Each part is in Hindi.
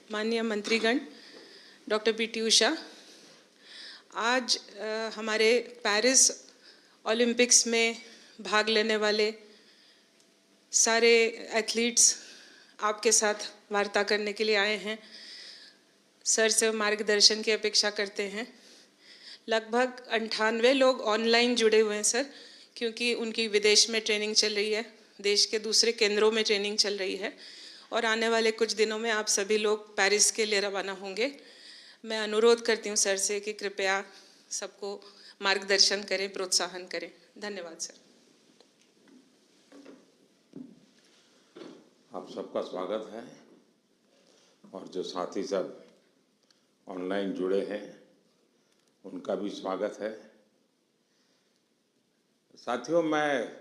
माननीय मंत्रीगण, डॉक्टर पी.टी. उषा, आज हमारे पेरिस ओलंपिक्स में भाग लेने वाले सारे एथलीट्स आपके साथ वार्ता करने के लिए आए हैं। सर से मार्गदर्शन की अपेक्षा करते हैं। लगभग 98 लोग ऑनलाइन जुड़े हुए हैं सर, क्योंकि उनकी विदेश में ट्रेनिंग चल रही है, देश के दूसरे केंद्रों में ट्रेनिंग चल रही है और आने वाले कुछ दिनों में आप सभी लोग पेरिस के लिए रवाना होंगे। मैं अनुरोध करती हूँ सर से कि कृपया सबको मार्गदर्शन करें, प्रोत्साहन करें। धन्यवाद सर। आप सबका स्वागत है और जो साथी सब ऑनलाइन जुड़े हैं उनका भी स्वागत है। साथियों, मैं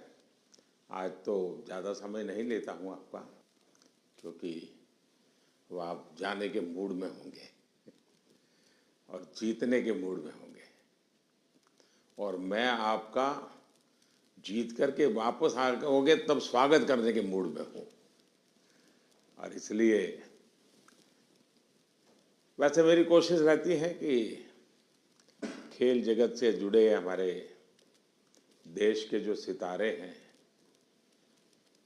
आज तो ज़्यादा समय नहीं लेता हूँ आपका, क्योंकि वो आप जाने के मूड में होंगे और जीतने के मूड में होंगे और मैं आपका जीत करके वापस आओगे तब स्वागत करने के मूड में हूँ। और इसलिए वैसे मेरी कोशिश रहती है कि खेल जगत से जुड़े हमारे देश के जो सितारे हैं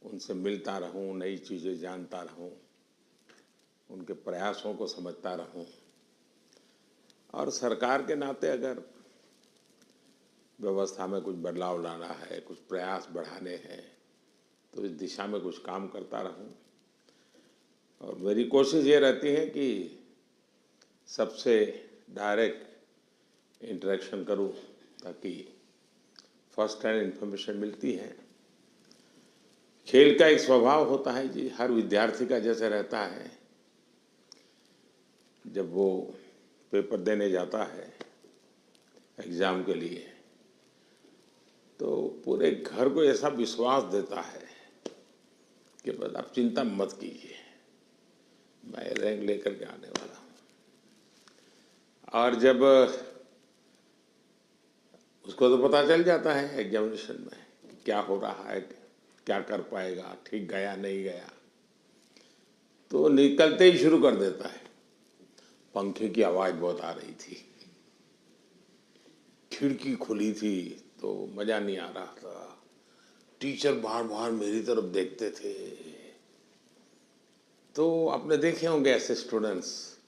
उनसे मिलता रहूं, नई चीज़ें जानता रहूं, उनके प्रयासों को समझता रहूं और सरकार के नाते अगर व्यवस्था में कुछ बदलाव लाना है, कुछ प्रयास बढ़ाने हैं तो इस दिशा में कुछ काम करता रहूं। और मेरी कोशिश ये रहती है कि सबसे डायरेक्ट इंटरेक्शन करूं ताकि फर्स्ट हैंड इन्फॉर्मेशन मिलती है। खेल का एक स्वभाव होता है जी, हर विद्यार्थी का जैसे रहता है, जब वो पेपर देने जाता है एग्ज़ाम के लिए तो पूरे घर को ऐसा विश्वास देता है कि बस आप चिंता मत कीजिए, मैं रैंक लेकर के आने वाला हूँ। और जब उसको तो पता चल जाता है एग्जामिनेशन में कि क्या हो रहा है, क्या कर पाएगा, ठीक गया नहीं गया, तो निकलते ही शुरू कर देता है। पंखे की आवाज़ बहुत आ रही थी, खिड़की खुली थी तो मज़ा नहीं आ रहा था, टीचर बार बार मेरी तरफ देखते थे। तो आपने देखे होंगे ऐसे स्टूडेंट्स,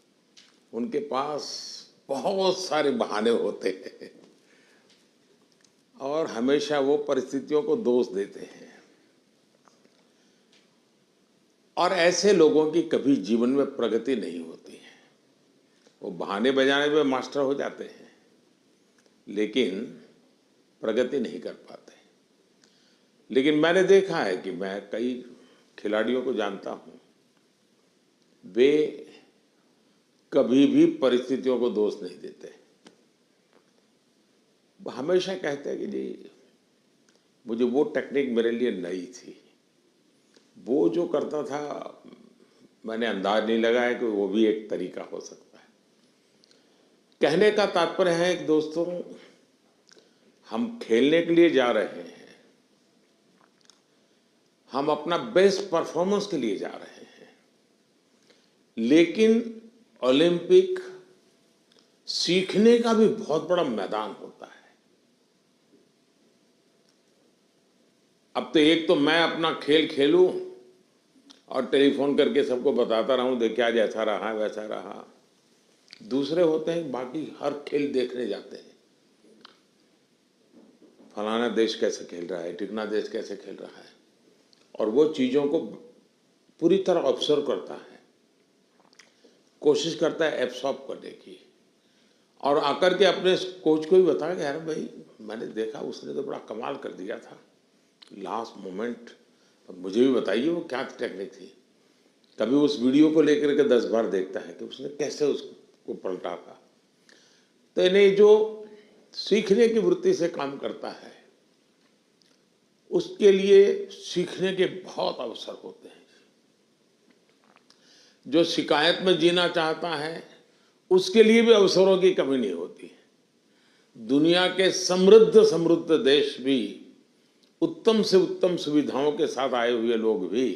उनके पास बहुत सारे बहाने होते हैं और हमेशा वो परिस्थितियों को दोष देते हैं और ऐसे लोगों की कभी जीवन में प्रगति नहीं होती है। वो बहाने बजाने में मास्टर हो जाते हैं लेकिन प्रगति नहीं कर पाते। लेकिन मैंने देखा है कि मैं कई खिलाड़ियों को जानता हूँ, वे कभी भी परिस्थितियों को दोष नहीं देते। वो हमेशा कहते हैं कि जी मुझे वो टेक्निक मेरे लिए नई थी, वो जो करता था मैंने अंदाज नहीं लगाया कि वो भी एक तरीका हो सकता है। कहने का तात्पर्य है कि दोस्तों, हम खेलने के लिए जा रहे हैं, हम अपना बेस्ट परफॉर्मेंस के लिए जा रहे हैं, लेकिन ओलंपिक सीखने का भी बहुत बड़ा मैदान होता है। अब तो एक तो मैं अपना खेल खेलूं और टेलीफोन करके सबको बताता रहूं, देखिए आज ऐसा रहा वैसा रहा। दूसरे होते हैं बाकी हर खेल देखने जाते हैं, फलाना देश कैसे खेल रहा है, टिकना देश कैसे खेल रहा है, और वो चीज़ों को पूरी तरह ऑब्जर्व करता है, कोशिश करता है एब्सॉर्ब करने की और आकर के अपने कोच को भी बताया कि यार भाई मैंने देखा उसने तो बड़ा कमाल कर दिया था लास्ट मोमेंट, अब मुझे भी बताइए वो क्या टेक्निक थी। कभी उस वीडियो को लेकर के 10 बार देखता है कि उसने कैसे उसको पलटा था। तो इन्हें जो सीखने की वृत्ति से काम करता है उसके लिए सीखने के बहुत अवसर होते हैं। जो शिकायत में जीना चाहता है उसके लिए भी अवसरों की कमी नहीं होती। दुनिया के समृद्ध समृद्ध देश भी, उत्तम से उत्तम सुविधाओं के साथ आए हुए लोग भी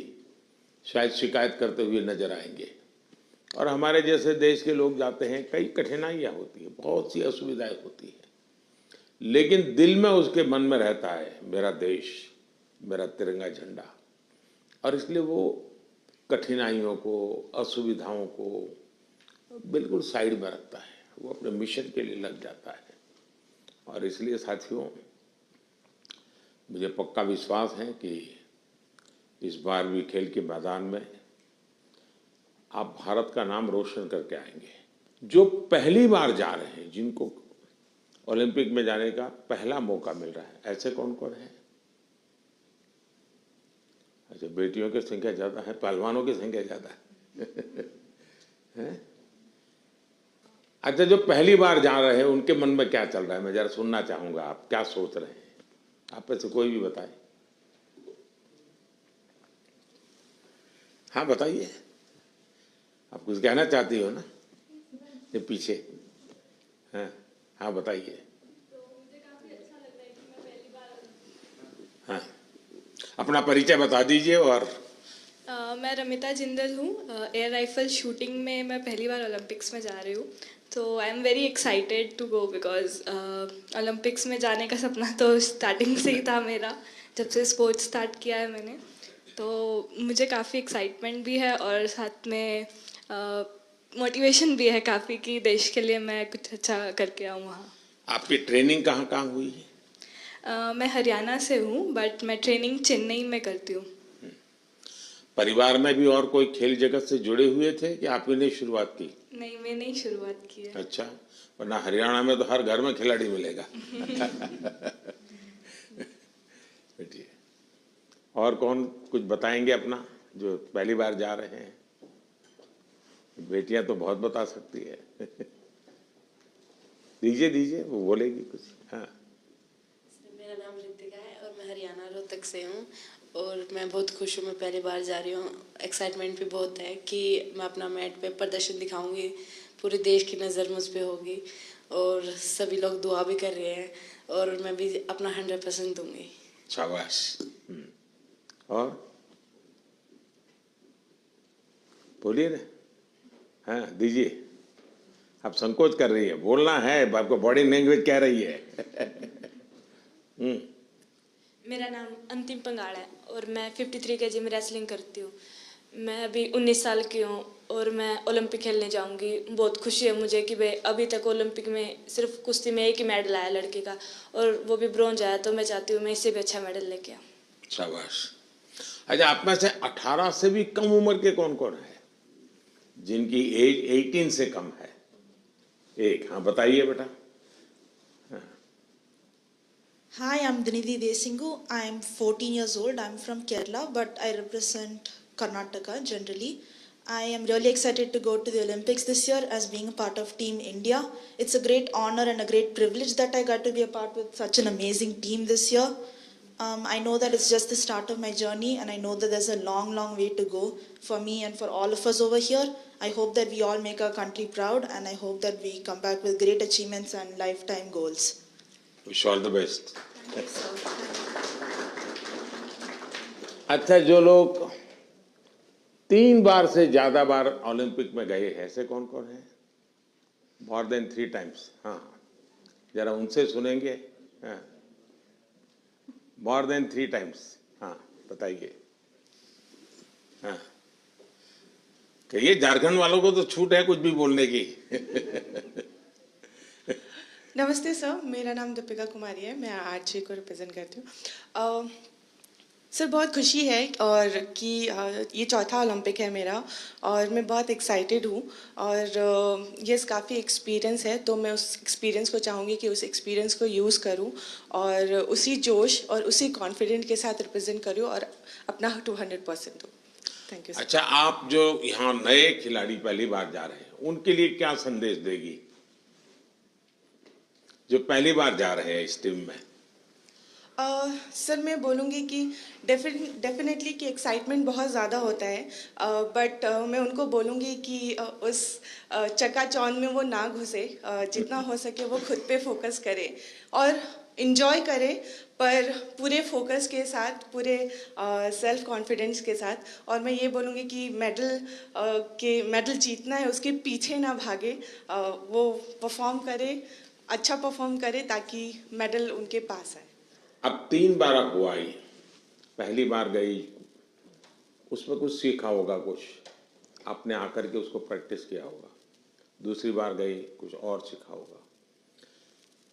शायद शिकायत करते हुए नजर आएंगे और हमारे जैसे देश के लोग जाते हैं, कई कठिनाइयाँ होती हैं, बहुत सी असुविधाएं होती हैं, लेकिन दिल में उसके मन में रहता है मेरा देश, मेरा तिरंगा झंडा, और इसलिए वो कठिनाइयों को, असुविधाओं को बिल्कुल साइड में रखता है, वो अपने मिशन के लिए लग जाता है। और इसलिए साथियों, मुझे पक्का विश्वास है कि इस बार भी खेल के मैदान में आप भारत का नाम रोशन करके आएंगे। जो पहली बार जा रहे हैं, जिनको ओलंपिक में जाने का पहला मौका मिल रहा है, ऐसे कौन कौन है? अच्छा, बेटियों की संख्या ज्यादा है, पहलवानों की संख्या ज्यादा है? अच्छा, जो पहली बार जा रहे हैं उनके मन में क्या चल रहा है, मैं जरा सुनना चाहूंगा, आप क्या सोच रहे हैं? आप में से कोई भी बताए। हाँ बताइए, आप कुछ कहना चाहती हो ना? ये पीछे, हाँ हाँ बताइए। हाँ, अपना परिचय बता दीजिए। और मैं रमिता जिंदल हूँ। एयर राइफल शूटिंग में मैं पहली बार ओलंपिक्स में जा रही हूँ, तो I am very excited to go because Olympics में जाने का सपना तो स्टार्टिंग से ही था मेरा, जब से स्पोर्ट्स स्टार्ट किया है मैंने। तो मुझे काफ़ी एक्साइटमेंट भी है और साथ में मोटिवेशन भी है काफ़ी कि देश के लिए मैं कुछ अच्छा करके आऊँ वहाँ। आपकी ट्रेनिंग कहाँ कहाँ हुई है? मैं हरियाणा से हूँ, बट मैं ट्रेनिंग चेन्नई में करती हूँ। परिवार में भी और कोई खेल जगत से जुड़े हुए थे कि आप ही ने शुरुआत की? नहीं, मैंने ही शुरुआत की है। अच्छा, वरना हरियाणा में तो हर घर में खिलाड़ी मिलेगा। बैठिए। और कौन कुछ बताएंगे अपना, जो पहली बार जा रहे हैं? बेटियां तो बहुत बता सकती है। दीजिए दीजिए, वो बोलेगी कुछ। हाँ, मेरा नाम रितिका है और मैं हरियाणा रोहतक से हूँ और मैं बहुत खुश हूँ, मैं पहली बार जा रही हूँ। एक्साइटमेंट भी बहुत है कि मैं अपना मैट पे प्रदर्शन दिखाऊंगी, पूरे देश की नज़र मुझ पे होगी और सभी लोग दुआ भी कर रहे हैं और मैं भी अपना 100% दूंगी। शाबाश। और बोलिए ना। हाँ दीजिए, आप संकोच कर रही है, बोलना है, आपको बॉडी लैंग्वेज कह रही है। मेरा नाम अंतिम पंगाड़ है और मैं 53 kg में रेसलिंग करती हूँ। मैं अभी 19 साल की हूँ और मैं ओलंपिक खेलने जाऊँगी। बहुत खुशी है मुझे कि भाई अभी तक ओलंपिक में सिर्फ कुश्ती में एक ही मेडल आया लड़के का, और वो भी ब्रॉन्ज आया, तो मैं चाहती हूँ मैं इससे भी अच्छा मेडल लेके आऊँ। शाबाश। अच्छा, आप में से 18 से भी कम उम्र के कौन कौन है जिनकी एज 18 से कम है? एक, हाँ बताइए बेटा। Hi, I'm Dinidhi Desingu. I am 14 years old. I'm from Kerala, but I represent Karnataka generally. I am really excited to go to the Olympics this year as being a part of Team India. It's a great honor and a great privilege that I got to be a part with such an amazing team this year. I know that it's just the start of my journey, and I know that there's a long, long way to go for me and for all of us over here. I hope that we all make our country proud, and I hope that we come back with great achievements and lifetime goals. Wish all the best. अच्छा, जो लोग 3 बार से ज्यादा बार ओलंपिक में गए हैं, ऐसे कौन कौन है? More than 3 times. हाँ, जरा उनसे सुनेंगे। हाँ, मोर देन 3 टाइम्स। हाँ बताइए। हाँ, कहिए, झारखंड वालों को तो छूट है कुछ भी बोलने की। नमस्ते सर, मेरा नाम दीपिका कुमारी है, मैं आरजे को रिप्रेजेंट करती हूँ। सर बहुत खुशी है और कि ये चौथा ओलंपिक है मेरा और मैं बहुत एक्साइटेड हूँ और ये काफ़ी एक्सपीरियंस है, तो मैं उस एक्सपीरियंस को चाहूँगी कि उस एक्सपीरियंस को यूज़ करूँ और उसी जोश और उसी कॉन्फिडेंट के साथ रिप्रेजेंट करूँ और अपना 200% दूँ। Thank you sir. अच्छा, आप जो यहाँ नए खिलाड़ी पहली बार जा रहे हैं, उनके लिए क्या संदेश देगी, जो पहली बार जा रहे हैं इस टीम में? सर मैं बोलूँगी कि डेफिनेटली कि एक्साइटमेंट बहुत ज़्यादा होता है, बट मैं उनको बोलूँगी कि उस चकाचौंध में वो ना घुसे, जितना हो सके वो खुद पे फोकस करे और इंजॉय करें, पर पूरे फोकस के साथ, पूरे सेल्फ कॉन्फिडेंस के साथ। और मैं ये बोलूँगी कि मेडल जीतना है, उसके पीछे ना भागे, वो परफॉर्म करे, अच्छा परफॉर्म करे, ताकि मेडल उनके पास आए। अब 3 बार हुआ ही, पहली बार गई, उसमें कुछ सीखा होगा, कुछ आपने आकर के उसको प्रैक्टिस किया होगा। दूसरी बार गई, कुछ और सीखा होगा।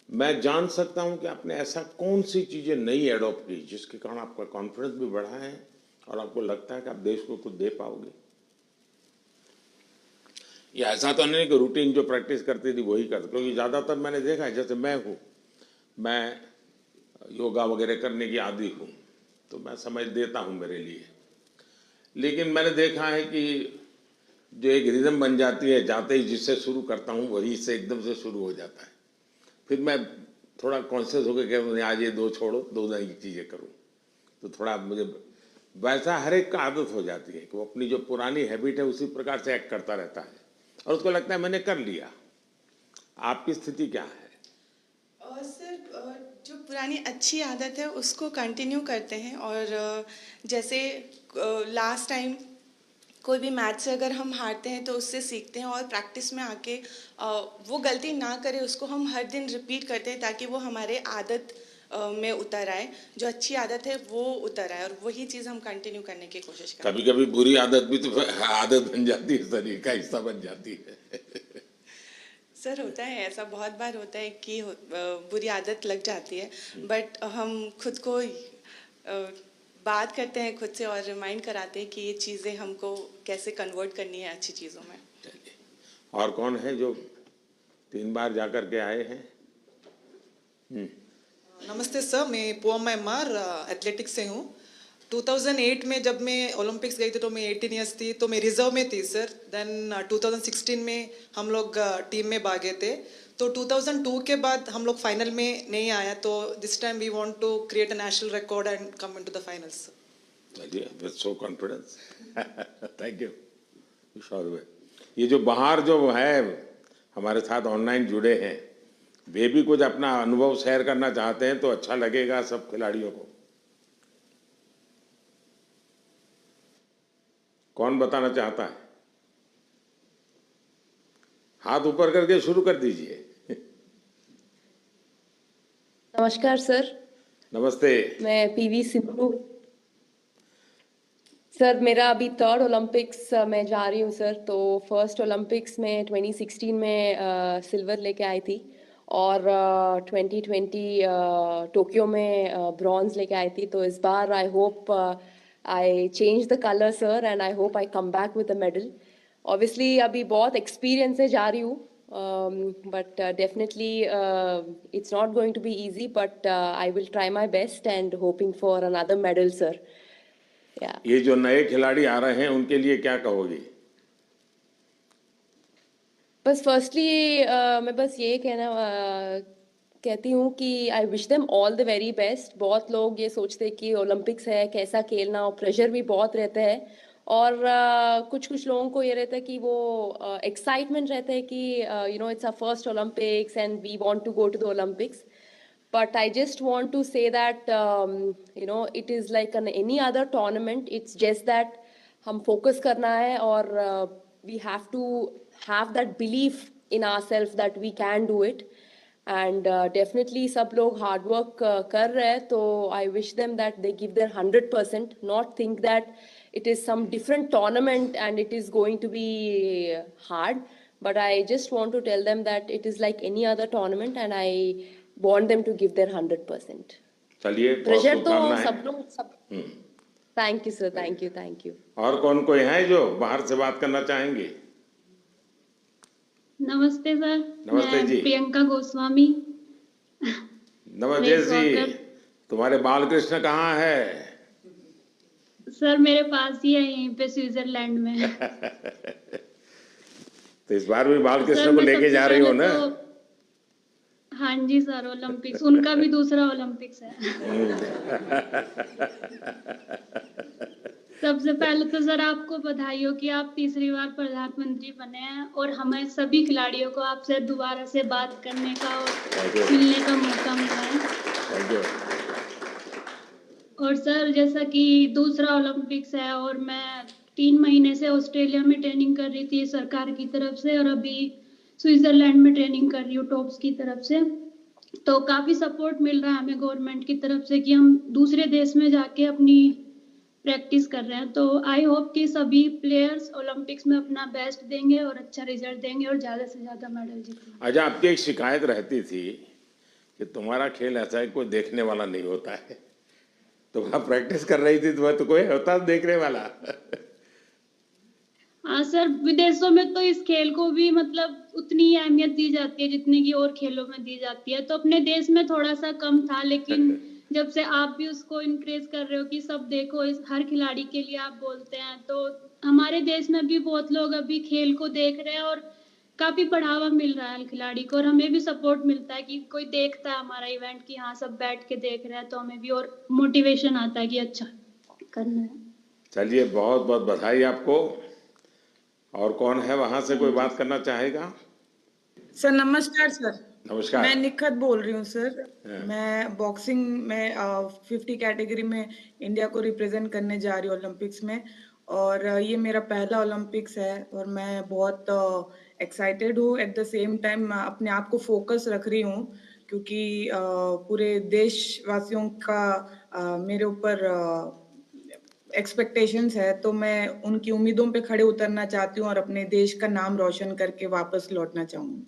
मैं जान सकता हूं कि आपने ऐसा कौन सी चीज़ें नई एडॉप्ट की जिसके कारण आपका कॉन्फिडेंस भी बढ़ा है और आपको लगता है कि आप देश को कुछ दे पाओगे? ये ऐसा तो नहीं कि रूटीन जो प्रैक्टिस करती थी वही करते, क्योंकि ज़्यादातर मैंने देखा है, जैसे मैं योगा वगैरह करने की आदी हूँ, तो मैं समझ देता हूँ मेरे लिए। लेकिन मैंने देखा है कि जो एक रिदम बन जाती है, जाते ही जिससे शुरू करता हूँ वही से एकदम से शुरू हो जाता है। फिर मैं थोड़ा कॉन्शियस होकर कहता हूँ आज ये 2 छोड़ो, 2 नई चीज़ें करूँ, तो थोड़ा मुझे वैसा हर एक का आदत हो जाती है कि वो अपनी जो पुरानी हैबिट है उसी प्रकार से एक्ट करता रहता है और उसको लगता है मैंने कर लिया। आपकी स्थिति क्या है? सर, जो पुरानी अच्छी आदत है उसको कंटिन्यू करते हैं, और जैसे लास्ट टाइम कोई भी मैच से अगर हम हारते हैं तो उससे सीखते हैं, और प्रैक्टिस में आके वो गलती ना करें, उसको हम हर दिन रिपीट करते हैं ताकि वो हमारे आदत में उतर आए, जो अच्छी आदत है वो उतर आए, और वही चीज़ हम कंटिन्यू करने की कोशिश करते हैं। कभी कभी बुरी आदत भी तो आदत बन जाती है, शरीर का हिस्सा बन जाती है। सर, होता है ऐसा, बहुत बार होता है कि बुरी आदत लग जाती है, बट हम खुद को बात करते हैं खुद से और रिमाइंड कराते हैं कि ये चीज़ें हमको कैसे कन्वर्ट करनी है अच्छी चीज़ों में। और कौन है जो 3 बार जाकर के आए हैं? नमस्ते सर, मैं पोअम एमआर एथलेटिक्स से हूँ। 2008 में जब मैं ओलंपिक्स गई थी तो मैं 18 ईयर्स थी, तो मैं रिजर्व में थी सर। देन 2016 में हम लोग टीम में भागे थे, तो 2002 के बाद हम लोग फाइनल में नहीं आया, तो this time we want to create a national record and come into the finals. चलिए, with so confidence, thank you. Sure. ये जो बाहर जो है हमारे साथ ऑनलाइन जुड़े हैं, वे भी कुछ अपना अनुभव शेयर करना चाहते हैं तो अच्छा लगेगा सब खिलाड़ियों को। कौन बताना चाहता है? हाथ ऊपर करके शुरू कर दीजिए। नमस्कार सर। नमस्ते। मैं पीवी सिंधु। सर, मेरा अभी 3rd ओलंपिक्स में जा रही हूँ सर। तो फर्स्ट ओलंपिक्स में 2016 में सिल्वर लेके आई थी, और 2020 टोक्यो में ब्रॉन्ज लेके आई थी। तो इस बार I hope I change the colour sir, and I hope I come back with the medal. Obviously अभी बहुत एक्सपीरियंस से जा रही हूँ, but definitely it's not going to be easy, but I will try my best and hoping for another medal sir. Yeah. ये जो नए खिलाड़ी आ रहे हैं उनके लिए क्या कहोगी? बस फर्स्टली मैं बस ये कहती हूँ कि I wish them all the very best. बहुत लोग ये सोचते हैं कि ओलंपिक्स है कैसा खेलना, और प्रेशर भी बहुत रहता है, और कुछ लोगों को ये रहता है कि वो एक्साइटमेंट रहता है कि you know it's a first Olympics and we want to go to the Olympics. But I just want to say that you know it is like any other tournament. It's just that हम focus करना है, और we have to have that belief in ourselves that we can do it. And definitely सब लोग hard work कर रहे हैं, तो I wish them that they give their 100%, not think that it is some different tournament and it is going to be hard. But I just want to tell them that it is like any other tournament, and I want them to give their 100%. चलिए, प्रेशर तो सब लोग सब। Thank you sir, thank you. और कौन कोई है जो बाहर से बात करना चाहेंगे? नमस्ते सर। नमस्ते मैं जी। प्रियंका गोस्वामी। नमस्ते जी। तुम्हारे बालकृष्ण कहाँ है? सर मेरे पास ही है, यहीं पे स्विट्जरलैंड में। तो इस बार भी बालकृष्ण को लेके जा रही हो ना? हाँ जी सर, ओलंपिक्स उनका भी दूसरा ओलंपिक्स है। सबसे पहले तो सर आपको बधाई हो कि आप तीसरी बार प्रधानमंत्री बने हैं और हमें सभी खिलाड़ियों को आपसे दोबारा से बात करने का और मिलने का मौका मिला है। और सर जैसा कि दूसरा ओलंपिक्स है और मैं 3 महीने से ऑस्ट्रेलिया में ट्रेनिंग कर रही थी सरकार की तरफ से और अभी स्विट्जरलैंड में ट्रेनिंग कर रही हूँ टॉप्स की तरफ से। तो काफ़ी सपोर्ट मिल रहा है हमें गवर्नमेंट की तरफ से कि हम दूसरे देश में जाके अपनी प्रैक्टिस कर रहे हैं। तो आई होप कि सभी प्लेयर्स ओलंपिक्स में अपना बेस्ट देंगे और अच्छा रिजल्ट देंगे और ज़्यादा से ज़्यादा मेडल जीतेंगे। अच्छा, आपकी एक शिकायत रहती थी कि तुम्हारा खेल ऐसा है कोई देखने वाला नहीं होता है, तो वहाँ प्रैक्टिस कर रही थी तो कोई होता देखने वाला? हाँ सर, विदेशों में तो इस खेल को भी मतलब उतनी ही अहमियत दी जाती है जितनी की और खेलों में दी जाती है। तो अपने देश में थोड़ा सा कम था, लेकिन जब से आप भी उसको इनक्रेज कर रहे हो कि सब देखो, इस हर खिलाड़ी के लिए आप बोलते हैं, तो हमारे देश में भी बहुत लोग अभी खेल को देख रहे हैं और काफी बढ़ावा मिल रहा है खिलाड़ी को। और हमें भी सपोर्ट मिलता है कि कोई देखता है हमारा इवेंट कि हाँ सब बैठ के देख रहे हैं, तो हमें भी और मोटिवेशन आता है कि अच्छा करना है। चलिए, बहुत बहुत बधाई आपको। और कौन है वहां से कोई बात करना चाहेगा? सर नमस्कार सर। नमस्कार। मैं निखत बोल रही हूँ सर। मैं बॉक्सिंग में 50 कैटेगरी में इंडिया को रिप्रेजेंट करने जा रही हूँ ओलंपिक्स में, और ये मेरा पहला ओलंपिक्स है और मैं बहुत एक्साइटेड हूँ। एट द सेम टाइम अपने आप को फोकस रख रही हूँ क्योंकि पूरे देशवासियों का मेरे ऊपर एक्सपेक्टेशंस है, तो मैं उनकी उम्मीदों पे खड़े उतरना चाहती हूँ और अपने देश का नाम रोशन करके वापस लौटना चाहूँगी।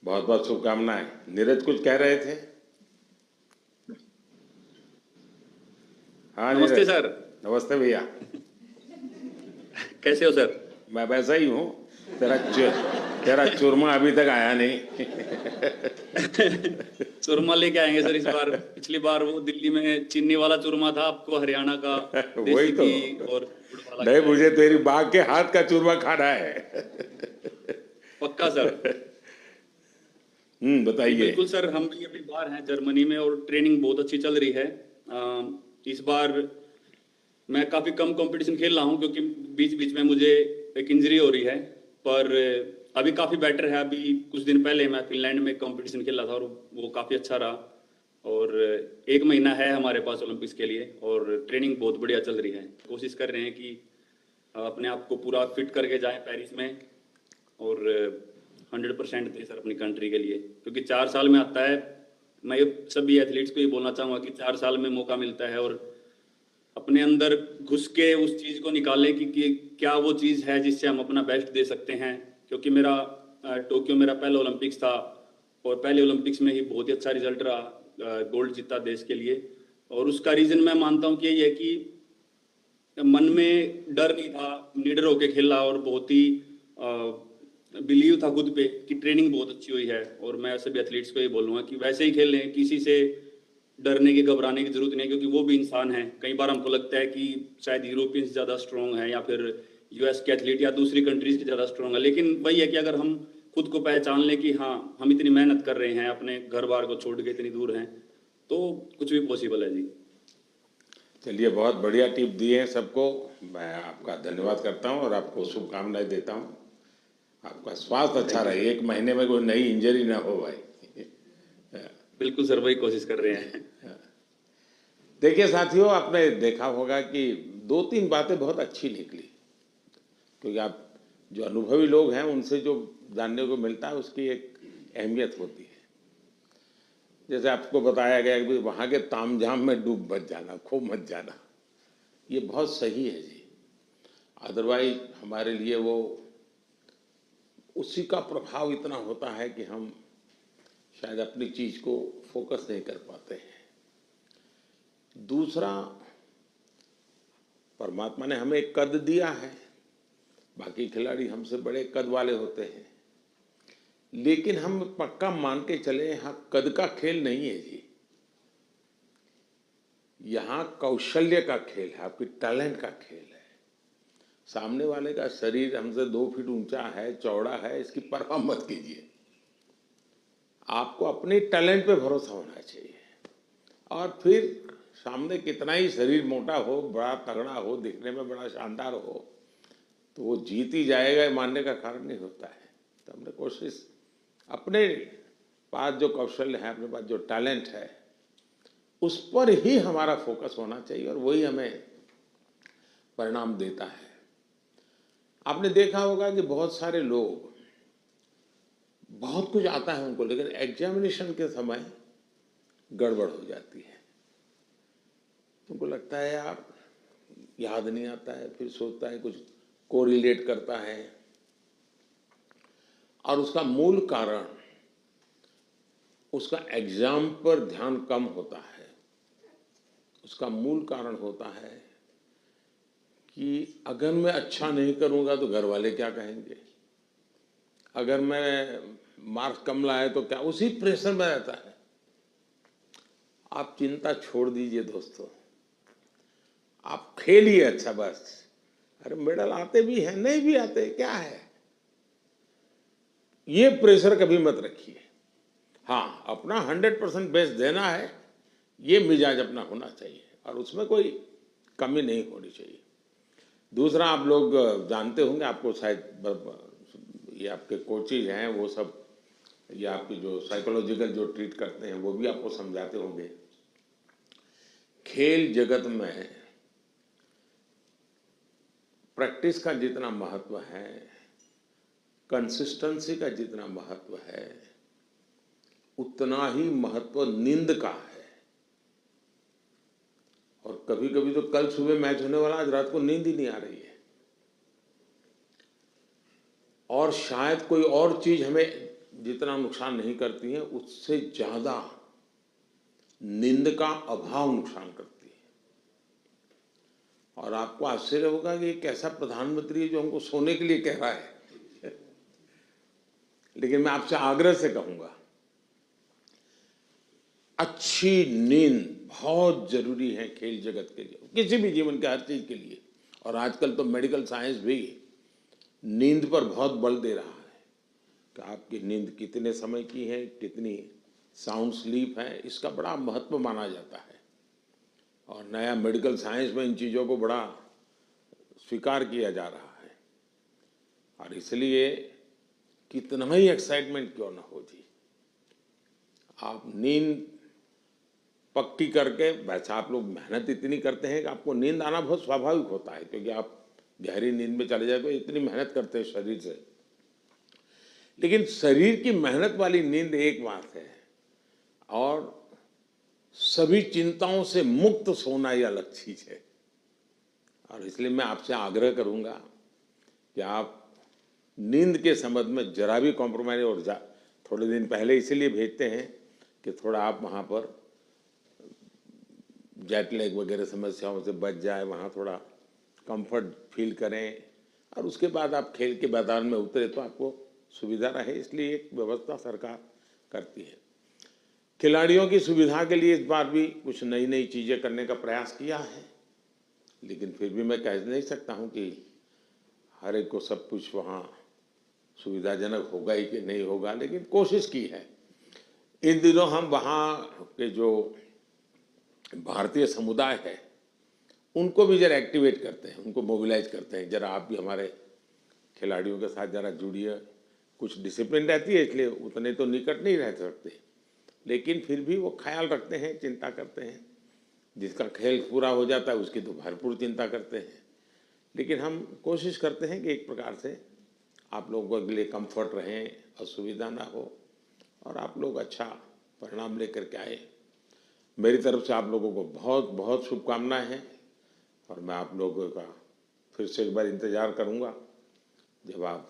बहुत बहुत शुभकामनाएं। नीरज कुछ कह रहे थे? हाँ नमस्ते सर। नमस्ते भैया। कैसे हो सर? मैं वैसा ही हूँ। तेरा चूरमा अभी तक आया नहीं। चूरमा लेके आएंगे सर इस बार। पिछली बार वो दिल्ली में चीनी वाला चूरमा था, आपको हरियाणा का वही तो। और नहीं, मुझे तेरी बाघ के हाथ का चूरमा खाना है। पक्का सर। बताइए। बिल्कुल सर, हम भी अभी बाहर हैं जर्मनी में और ट्रेनिंग बहुत अच्छी चल रही है। इस बार मैं काफी कम कंपटीशन खेल रहा हूँ क्योंकि बीच बीच में मुझे एक इंजरी हो रही है, पर अभी काफी बेटर है। अभी कुछ दिन पहले मैं फिनलैंड में कंपटीशन खेला था और वो काफी अच्छा रहा। और 1 महीना है हमारे पास ओलंपिक्स के लिए और ट्रेनिंग बहुत बढ़िया चल रही है। कोशिश कर रहे हैं कि अपने आप को पूरा फिट करके जाएं पेरिस में और 100% दे सर अपनी कंट्री के लिए, क्योंकि 4 साल में आता है। मैं सभी एथलीट्स को ये बोलना चाहूँगा कि 4 साल में मौका मिलता है और अपने अंदर घुस के उस चीज़ को निकालें कि क्या वो चीज़ है जिससे हम अपना बेस्ट दे सकते हैं। क्योंकि मेरा टोक्यो मेरा पहला ओलंपिक्स था और पहले ओलंपिक्स में ही बहुत ही अच्छा रिजल्ट रहा, गोल्ड जीता देश के लिए। और उसका रीज़न मैं मानता हूँ कि यही है कि मन में डर नहीं था, निडर होके खेला और बहुत ही बिलीव था खुद पे कि ट्रेनिंग बहुत अच्छी हुई है। और मैं सभी एथलीट्स को ये बोलूँगा कि वैसे ही खेलें, किसी से डरने की घबराने की जरूरत नहीं है, क्योंकि वो भी इंसान है। कई बार हमको लगता है कि शायद यूरोपियंस ज़्यादा स्ट्रॉन्ग है या फिर यूएस के एथलीट या दूसरी कंट्रीज के ज़्यादा स्ट्रॉन्ग है, लेकिन वही है कि अगर हम खुद को पहचान लें कि हाँ हम इतनी मेहनत कर रहे हैं, अपने घर बार को छोड़ के इतनी दूर हैं, तो कुछ भी पॉसिबल है जी। चलिए, बहुत बढ़िया टिप दिए हैं सबको। मैं आपका धन्यवाद करता हूं और आपको शुभकामनाएं देता हूं। आपका स्वास्थ्य अच्छा रहे, 1 महीने में कोई नई इंजरी ना हो भाई। बिल्कुल सर, वही कोशिश कर रहे हैं। देखिए साथियों, आपने देखा होगा कि 2-3 बातें बहुत अच्छी निकली, क्योंकि आप जो अनुभवी लोग हैं उनसे जो जानने को मिलता है उसकी एक अहमियत होती है। जैसे आपको बताया गया कि वहाँ के तामझाम में डूब मत जाना, खो मत जाना, ये बहुत सही है जी। अदरवाइज हमारे लिए वो उसी का प्रभाव इतना होता है कि हम शायद अपनी चीज़ को फोकस नहीं कर पाते हैं। दूसरा, परमात्मा ने हमें एक कद दिया है, बाकी खिलाड़ी हमसे बड़े कद वाले होते हैं, लेकिन हम पक्का मान के चले यहाँ कद का खेल नहीं है जी। यहाँ कौशल्य का खेल है, आपकी टैलेंट का खेल है। सामने वाले का शरीर हमसे 2 फीट ऊंचा है, चौड़ा है, इसकी परवाह मत कीजिए। आपको अपने टैलेंट पे भरोसा होना चाहिए और फिर सामने कितना ही शरीर मोटा हो, बड़ा तगड़ा हो, दिखने में बड़ा शानदार हो, तो वो जीत ही जाएगा, मानने का कारण नहीं होता है। तो हमने कोशिश, अपने पास जो कौशल है, अपने पास जो टैलेंट है, उस पर ही हमारा फोकस होना चाहिए और वही हमें परिणाम देता है। आपने देखा होगा कि बहुत सारे लोग, बहुत कुछ आता है उनको, लेकिन एग्जामिनेशन के समय गड़बड़ हो जाती है। उनको लगता है यार याद नहीं आता है, फिर सोचता है, कुछ कोरिलेट करता है, और उसका मूल कारण उसका एग्जाम पर ध्यान कम होता है। उसका मूल कारण होता है कि अगर मैं अच्छा नहीं करूंगा तो घर वाले क्या कहेंगे, अगर मैं मार्क्स कम लाए तो क्या, उसी प्रेशर में रहता है। आप चिंता छोड़ दीजिए दोस्तों, आप खेलिए अच्छा बस। अरे मेडल आते भी हैं, नहीं भी आते, क्या है, ये प्रेशर कभी मत रखिए। हाँ, अपना 100% बेस्ट देना है, ये मिजाज अपना होना चाहिए और उसमें कोई कमी नहीं होनी चाहिए। दूसरा, आप लोग जानते होंगे, आपको शायद ये आपके कोचेज हैं वो सब, ये आपकी जो साइकोलॉजिकल जो ट्रीट करते हैं वो भी आपको समझाते होंगे। खेल जगत में प्रैक्टिस का जितना महत्व है, कंसिस्टेंसी का जितना महत्व है, उतना ही महत्व नींद का है। और कभी कभी तो कल सुबह मैच होने वाला, आज रात को नींद ही नहीं आ रही है, और शायद कोई और चीज हमें जितना नुकसान नहीं करती है, उससे ज्यादा नींद का अभाव नुकसान करती है। और आपको आश्चर्य होगा कि एक ऐसा प्रधानमंत्री है जो हमको सोने के लिए कह रहा है लेकिन मैं आपसे आग्रह से कहूंगा, अच्छी नींद बहुत जरूरी है खेल जगत के लिए, किसी भी जीवन के हर चीज के लिए। और आजकल तो मेडिकल साइंस भी नींद पर बहुत बल दे रहा है कि आपकी नींद कितने समय की है, कितनी साउंड स्लीप है, इसका बड़ा महत्व माना जाता है। और नया मेडिकल साइंस में इन चीज़ों को बड़ा स्वीकार किया जा रहा है। और इसलिए कितना ही एक्साइटमेंट क्यों ना हो जी, आप नींद पक्की करके, वैसे आप लोग मेहनत इतनी करते हैं कि आपको नींद आना बहुत स्वाभाविक होता है, क्योंकि आप गहरी नींद में चले जाए तो इतनी मेहनत करते हैं शरीर से। लेकिन शरीर की मेहनत वाली नींद एक बात है, और सभी चिंताओं से मुक्त सोना ये अलग चीज है। और इसलिए मैं आपसे आग्रह करूंगा कि आप नींद के संबंध में जरा भी कॉम्प्रोमाइज, और थोड़े दिन पहले इसीलिए भेजते हैं कि थोड़ा आप वहाँ पर जेट लैग वगैरह समस्याओं से बच जाए, वहाँ थोड़ा कंफर्ट फील करें, और उसके बाद आप खेल के मैदान में उतरे तो आपको सुविधा रहे, इसलिए एक व्यवस्था सरकार करती है। खिलाड़ियों की सुविधा के लिए इस बार भी कुछ नई नई चीज़ें करने का प्रयास किया है, लेकिन फिर भी मैं कह नहीं सकता हूँ कि हर एक को सब कुछ वहाँ सुविधाजनक होगा ही कि नहीं होगा, लेकिन कोशिश की है। इन दिनों हम वहाँ के जो भारतीय समुदाय है उनको भी जरा एक्टिवेट करते हैं, उनको मोबिलाइज करते हैं, जरा आप भी हमारे खिलाड़ियों के साथ जरा जुड़िए। कुछ डिसिप्लिन रहती है, इसलिए उतने तो निकट नहीं रह सकते, लेकिन फिर भी वो ख्याल रखते हैं, चिंता करते हैं। जिसका खेल पूरा हो जाता है उसकी तो भरपूर चिंता करते हैं। लेकिन हम कोशिश करते हैं कि एक प्रकार से आप लोगों के लिए कंफर्ट रहें, असुविधा ना हो, और आप लोग अच्छा परिणाम लेकर के आए। मेरी तरफ से आप लोगों को बहुत बहुत शुभकामनाएं हैं, और मैं आप लोगों का फिर से एक बार इंतज़ार करूंगा जब आप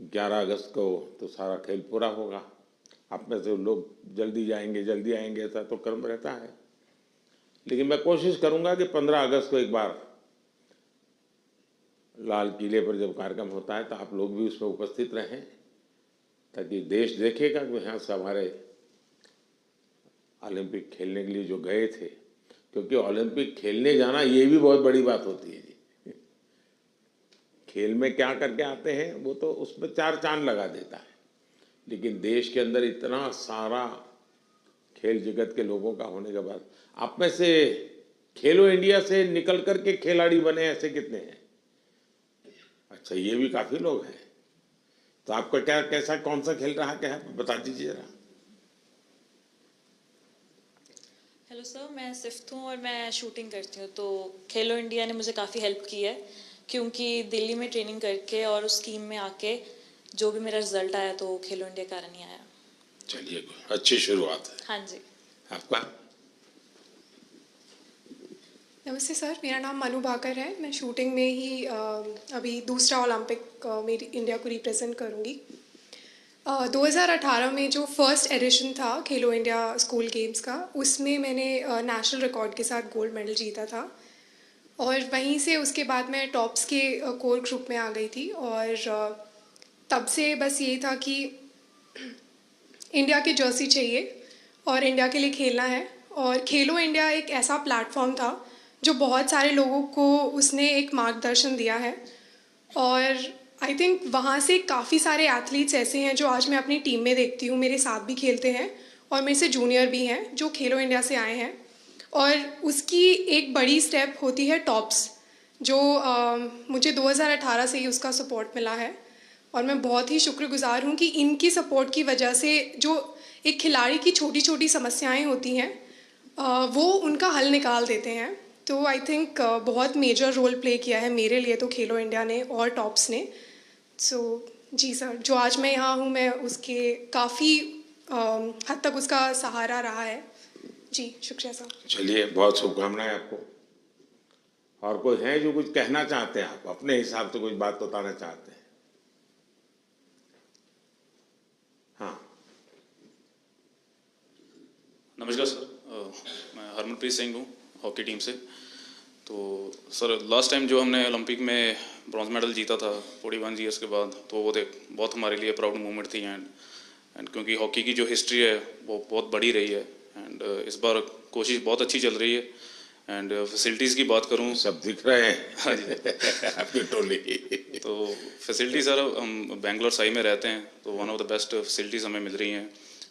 11 अगस्त को तो सारा खेल पूरा होगा। आप में से लोग जल्दी आएंगे, ऐसा तो क्रम रहता है, लेकिन मैं कोशिश करूंगा कि 15 अगस्त को एक बार लाल किले पर जब कार्यक्रम होता है तो आप लोग भी उसमें उपस्थित रहें, ताकि देश देखेगा कि यहाँ से हमारे ओलंपिक खेलने के लिए जो गए थे, क्योंकि ओलंपिक खेलने जाना ये भी बहुत बड़ी बात होती है जी। खेल में क्या करके आते हैं वो तो उसमें 4 चांद लगा देता है, लेकिन देश के अंदर इतना सारा खेल जगत के लोगों का होने के बाद आप में से खेलो इंडिया से निकल कर के खिलाड़ी बने ऐसे कितने हैं? अच्छा, ये भी काफी लोग हैं। तो आपका क्या कैसा कौन सा खेल रहा क्या है, बता दीजिए जरा। हेलो सर, मैं सिफ्त हूँ और मैं शूटिंग करती हूँ। तो खेलो इंडिया ने मुझे काफ़ी हेल्प की है, क्योंकि दिल्ली में ट्रेनिंग करके और उस टीम में आके जो भी मेरा रिजल्ट आया तो खेलो इंडिया कारण ही आया। चलिए, अच्छी शुरुआत है। हाँ जी। आपका? नमस्ते सर, मेरा नाम मनु भाकर है। मैं शूटिंग में ही अभी दूसरा ओलंपिक मेरी इंडिया को रिप्रेजेंट करूँगी। 2018 में जो फर्स्ट एडिशन था खेलो इंडिया स्कूल गेम्स का, उसमें मैंने नेशनल रिकॉर्ड के साथ गोल्ड मेडल जीता था। और वहीं से उसके बाद मैं टॉप्स के कोर ग्रुप में आ गई थी। और तब से बस ये था कि इंडिया की जर्सी चाहिए और इंडिया के लिए खेलना है। और खेलो इंडिया एक ऐसा प्लेटफॉर्म था जो बहुत सारे लोगों को उसने एक मार्गदर्शन दिया है। और आई थिंक वहाँ से काफ़ी सारे एथलीट्स ऐसे हैं जो आज मैं अपनी टीम में देखती हूँ, मेरे साथ भी खेलते हैं और मेरे से जूनियर भी हैं जो खेलो इंडिया से आए हैं। और उसकी एक बड़ी स्टेप होती है टॉप्स, जो मुझे 2018 से ही उसका सपोर्ट मिला है। और मैं बहुत ही शुक्रगुजार हूँ कि इनकी सपोर्ट की वजह से जो एक खिलाड़ी की छोटी छोटी समस्याएं होती हैं वो उनका हल निकाल देते हैं। तो आई थिंक बहुत मेजर रोल प्ले किया है मेरे लिए तो खेलो इंडिया ने और टॉप्स ने। सो जी सर, जो आज मैं यहाँ हूँ मैं उसके काफ़ी हद तक उसका सहारा रहा है। जी शुक्रिया सर। चलिए, बहुत शुभकामनाएं आपको। और कोई है जो कुछ कहना चाहते हैं, आप अपने हिसाब से कुछ बात बताना चाहते हैं? हाँ, नमस्कार सर, मैं हरमनप्रीत सिंह हूँ हॉकी टीम से। तो सर, लास्ट टाइम जो हमने ओलंपिक में ब्रॉन्ज मेडल जीता था 41 ईयर्स के बाद, तो वो बहुत हमारे लिए प्राउड मोमेंट थी। एंड क्योंकि हॉकी की जो हिस्ट्री है वो बहुत बड़ी रही है एंड इस बार कोशिश बहुत अच्छी चल रही है। एंड फैसिलिटीज़ की बात करूँ, सब दिख रहे हैं। हाँ जी आपकी टोली। तो फैसिलिटी सर, हम बेंगलोर साई में रहते हैं तो one of the best facilities हमें मिल रही हैं।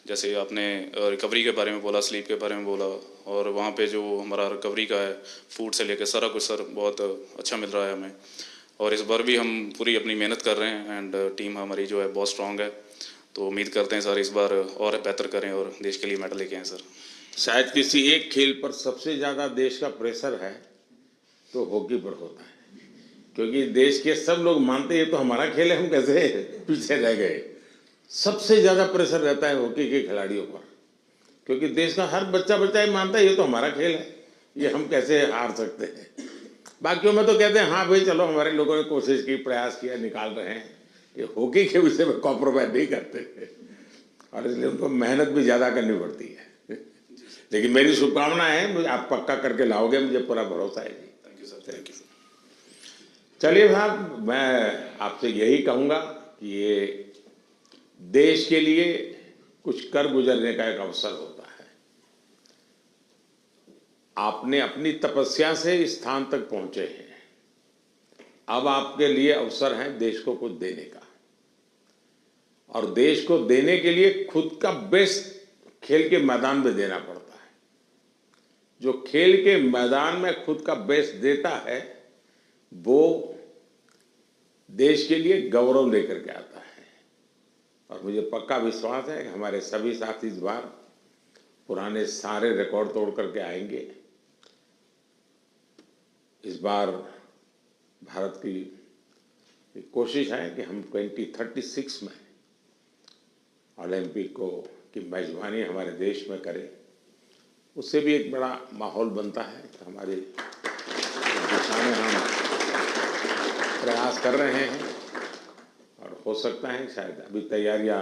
जैसे आपने रिकवरी के बारे में बोला, स्लीप के बारे में बोला, और वहाँ पे जो हमारा रिकवरी का है, फूड से लेकर सारा कुछ सर बहुत अच्छा मिल रहा है हमें। और इस बार भी हम पूरी अपनी मेहनत कर रहे हैं एंड टीम हमारी जो है बहुत स्ट्रांग है। तो उम्मीद करते हैं सर इस बार और बेहतर करें और देश के लिए मेडल लेके आएँ सर। शायद किसी एक खेल पर सबसे ज़्यादा देश का प्रेशर है तो हॉकी पर होता है, क्योंकि देश के सब लोग मानते हैं तो हमारा खेल है, हम कैसे पीछे रह गए। सबसे ज़्यादा प्रेशर रहता है हॉकी के खिलाड़ियों पर, क्योंकि देश का हर बच्चा ही मानता है ये तो हमारा खेल है, ये हम कैसे हार सकते हैं। बाकियों में तो कहते हैं हाँ भाई चलो हमारे लोगों ने कोशिश की, प्रयास किया, निकाल रहे हैं। ये हॉकी के विषय में कॉम्प्रोमाइज नहीं करते और इसलिए उनको मेहनत भी ज़्यादा करनी पड़ती है। लेकिन मेरी शुभकामना है, मुझे आप पक्का करके लाओगे, मुझे पूरा भरोसा है जी। Thank you sir, thank you. चलिए साहब, मैं आपसे यही कहूँगा कि ये देश के लिए कुछ कर गुजरने का एक अवसर होता है। आपने अपनी तपस्या से इस स्थान तक पहुंचे हैं, अब आपके लिए अवसर है देश को कुछ देने का। और देश को देने के लिए खुद का बेस्ट खेल के मैदान में देना पड़ता है। जो खेल के मैदान में खुद का बेस्ट देता है वो देश के लिए गौरव लेकर के आता है। और मुझे पक्का विश्वास है कि हमारे सभी साथी इस बार पुराने सारे रिकॉर्ड तोड़ करके आएंगे। इस बार भारत की कोशिश है कि हम 2036 में ओलंपिक की मेजबानी हमारे देश में करें। उससे भी एक बड़ा माहौल बनता है। तो हमारे दिशा में हम प्रयास कर रहे हैं और हो सकता है शायद अभी तैयारियां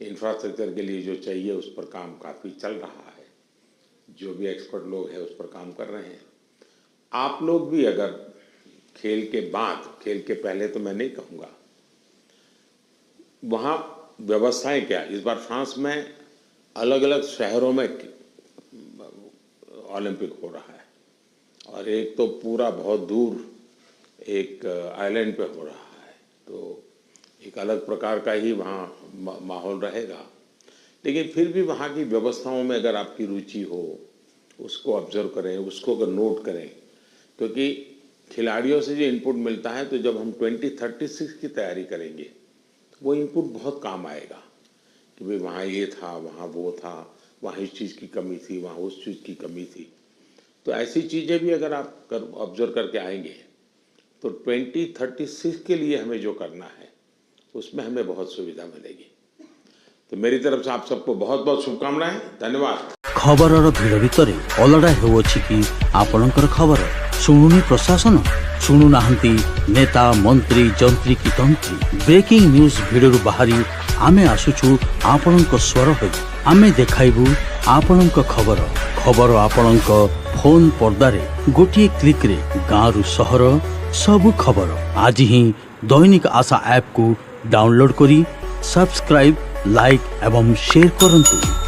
इंफ्रास्ट्रक्चर के लिए जो चाहिए उस पर काम काफ़ी चल रहा है। जो भी एक्सपर्ट लोग हैं उस पर काम कर रहे हैं। आप लोग भी अगर खेल के बाद, खेल के पहले तो मैं नहीं कहूँगा, वहाँ व्यवस्थाएं क्या, इस बार फ्रांस में अलग अलग शहरों में ओलंपिक हो रहा है और एक तो पूरा बहुत दूर एक आइलैंड पे हो रहा है, तो एक अलग प्रकार का ही वहाँ माहौल रहेगा। लेकिन फिर भी वहाँ की व्यवस्थाओं में अगर आपकी रुचि हो, उसको ऑब्जर्व करें, उसको अगर नोट करें, क्योंकि खिलाड़ियों से जो इनपुट मिलता है, तो जब हम 2036 की तैयारी करेंगे तो वो इनपुट बहुत काम आएगा कि भाई वहाँ ये था, वहाँ वो था, वहाँ इस चीज़ की कमी थी, वहाँ उस चीज़ की कमी थी। तो ऐसी चीज़ें भी अगर आप ऑब्जर्व करके आएंगे तो 2036 के लिए हमें जो करना है उसमें हमें बहुत सुविधा मिलेगी। तो मेरी तरफ से आप सबको बहुत बहुत शुभकामनाएं, धन्यवाद। खबरर भिड़ भितर अलड़ा हेउछि कि आपणकर खबर शुणुनी प्रशासन, शुणु नाहंती नेता मंत्री जंत्री की तंत्री। ब्रेकिंग न्यूज भिडरू बाहरी आमे आसुछु आपणक स्वर होई, आमे देखाइबु आपणक खबर। खबर आपणक फोन पर्दारे गोटिए क्लिक रे गाँरु सहर सबु खबर। आज ही दैनिक आशा ऐप को डाउनलोड करी सब्सक्राइब, लाइक एवं शेयर करंतु।